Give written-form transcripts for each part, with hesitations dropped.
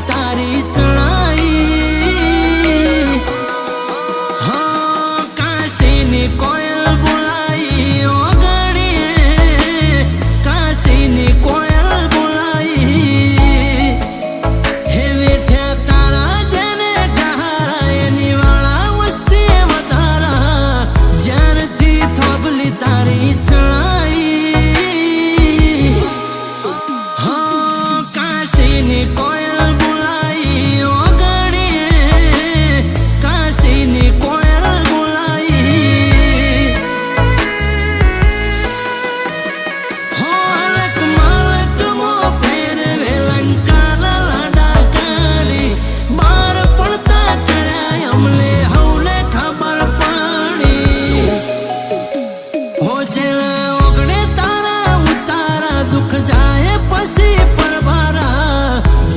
तारी चढ़ाई। हाँ काशी नी कोयल बुलाई ओ गड़िए, काशी नी कोयल बुलाई। हे वेठ्या तारा जेने डहारा एनी वाला वस्ती वतारा, ज्यार थी थोबली तारी चढ़ाई। हाँ काशी नी कोयल बुलाई ओ गड़िए, काशी नी कोयल बुलाई। हो अलक मालक मो फेरवे लंका लाडा करी, बार पड़ता करया अमले हौले खबर पड़ी। हो जेला ओगड़े तारा उतारा, दुख जाए पसी परवारा,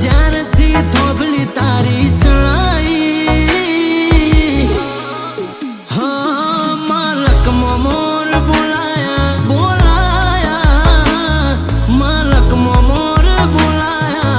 ज्यार थी थोबली तारी चढ़ाई। हाँ मालक मो मोर बुलाया बुलाया, मालक मो मोर बुलाया।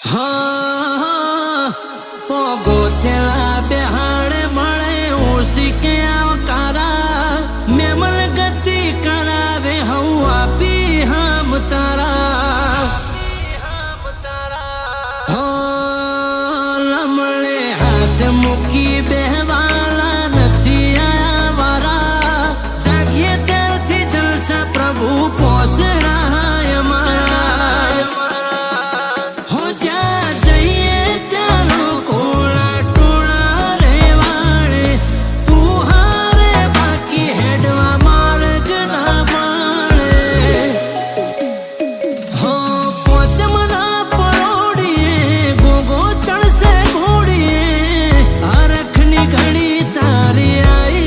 हाँ पोगो तेला बेहाड़े मड़े उसी के आवकारा, मेमर गति करावे हवा भी हम तारा। हाँ लमड़े हाथ मुकी बेहवाला नती आया वारा, जागिए तेर थी जलसा प्रभु पोस रहा हमारा। हो जा जाइए चारो कोड़ा टोड़ा रे वाड़े, तू हारे बाकी हेडवा मार्ग ना मारे। हो पोचमना परोड़िए, गोगो चढ़ से घोड़िए, आरखनी घड़ी तारी आई।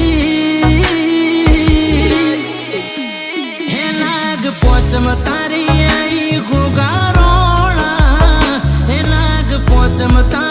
हे नाग पोचम तारी आई गोगा रोड़ा, हे नाग पोचम तारी